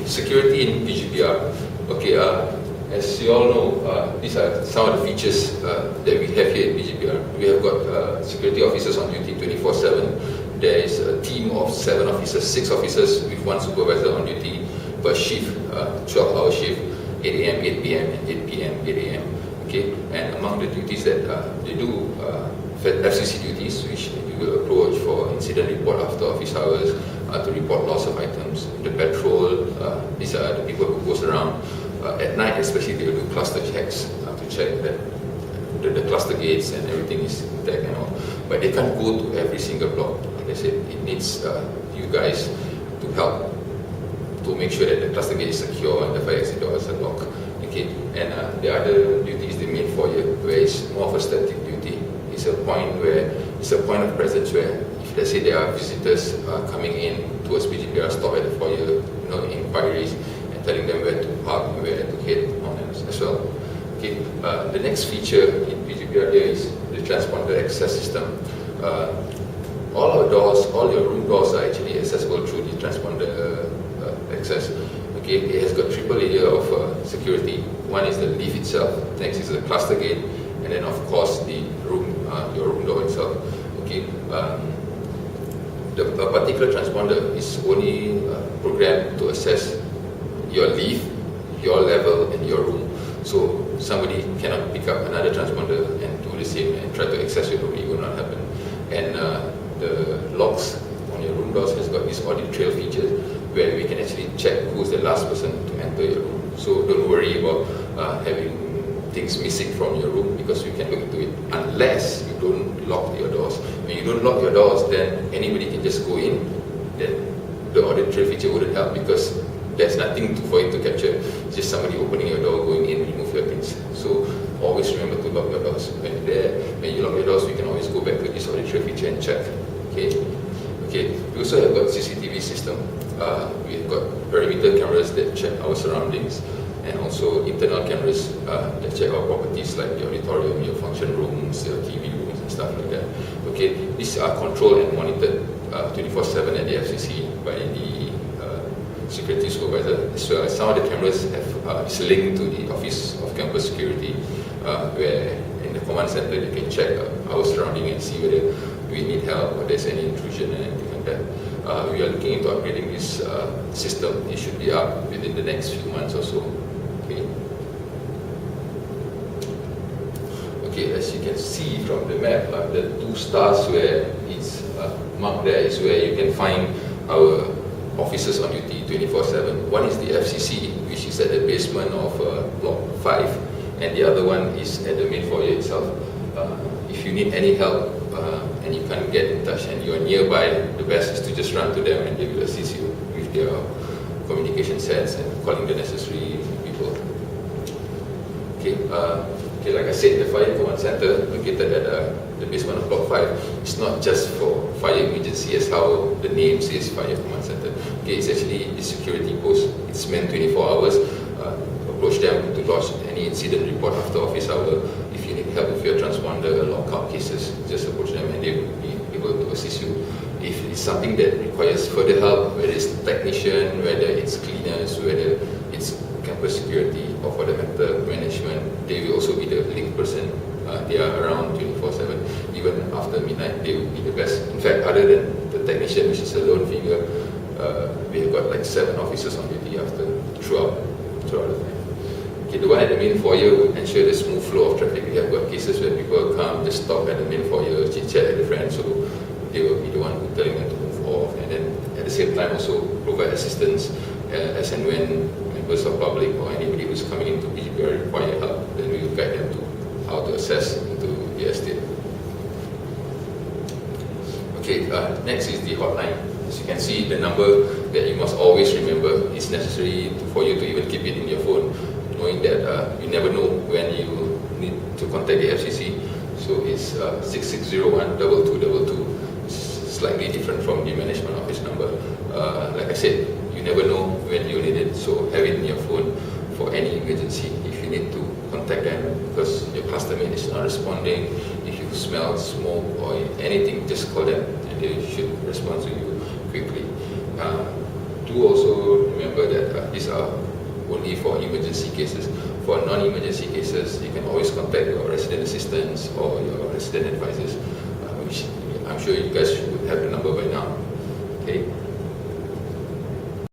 security in PGPR. Okay, as you all know, these are some of the features that we have here in PGPR. We have got security officers on duty 24/7. There is a team of 7 officers, 6 officers with 1 supervisor on duty per shift, 12-hour shift, 8 a.m., 8 p.m., and 8 p.m., 8 a.m. Okay, and among the duties that they do, FCC duties, which you will approach for incident report after office hours, to report loss of items, the patrol, these are the people who goes around at night, especially they will do cluster checks to check that the cluster gates and everything is intact and all. But they can't go to every single block. Like I said, it needs you guys to help to make sure that the cluster gate is secure and the fire exit doors are locked. Okay, and the other duty is the main foyer, where it's more of a static duty. It's a point of presence where, if let's say there are visitors coming in towards PGPR, stop at the foyer, inquiries, and telling them where to park and where to head on as well. Okay, the next feature in PGPR here is the transponder access system. All our doors, all your room doors are actually accessible through the transponder access. Okay, it has got triple layer of security. One is the lift itself, next is the cluster gate, and then of course the room, your room door itself. Okay, a particular transponder is only programmed to assess your lift, your level, and your room. So somebody cannot pick up another transponder and do the same and try to access your room. It will not happen. And the locks on your room doors has got this audit trail feature, where we can actually check who's the last person to enter your room. So don't worry about having things missing from your room, because we can look into it, unless you don't lock your doors. When you don't lock your doors, then anybody can just go in. Then the audit trail feature wouldn't help, because there's nothing for it to capture. It's just somebody opening your door, going in, remove your things. So always remember to lock your doors. When you lock your doors, we can always go back to this audit trail feature and check. Okay. We also have got CCTV system. We've got perimeter cameras that check our surroundings, and also internal cameras that check our properties like your auditorium, your function rooms, your TV rooms and stuff like that. Okay, these are controlled and monitored 24/7 at the FCC by the security supervisor, as well as some of the cameras is linked to the Office of Campus Security, where in the command center they can check our surrounding and see whether we need help or there's any intrusion and anything like that. We are looking into upgrading this system. It should be up within the next few months or so. Okay, as you can see from the map, the 2 stars where it's marked there is where you can find our officers on duty 24/7. One is the FCC, which is at the basement of block 5, and the other one is at the main foyer itself. If you need any help and you can't get in touch and you're nearby, the best is to just run to them and they will assist you with their communication sets and calling the necessary people. Okay, like I said, the Fire Command Center located at the basement of Block 5 is not just for fire emergency, as how the name says, Fire Command Center. Okay, it's actually a security post. It's meant 24 hours. Approach them to lodge any incident report after office hour. If you need help with your transponder, lockout cases, just approach them and they will be able to assist you. If it's something that requires further help, whether it's technician, whether it's cleaners, whether it's campus security, or for the matter management, they will also be the link person. They are around 24/7. Even after midnight, they will be the best. In fact, other than the technician, which is a lone figure, we have got like 7 officers on duty throughout the time. Okay, the one at the main foyer will ensure the smooth flow of traffic. We have got cases where people come, just stop at the main foyer, chit-chat at the friends, so they will be the one who telling them to move off, and then at the same time also provide assistance as and when members of public or anybody who's coming into PGPR require help, then we will guide them to how to access into the estate. Okay, next is the hotline. As you can see, the number that you must always remember is necessary for you to even keep it in your phone, knowing that you never know when you need to contact the FCC. So it's 6601-2222. It's slightly different from the management office number. Like I said, you never know when you need it, so have it in your phone for any emergency. If you need to contact them because your customer is not responding, if you smell smoke or anything, just call them and they should respond to you quickly. Do also remember that these are only for emergency cases. For non-emergency cases, you can always contact your resident assistants or your resident advisors, which I'm sure you guys should have the number by now. Okay.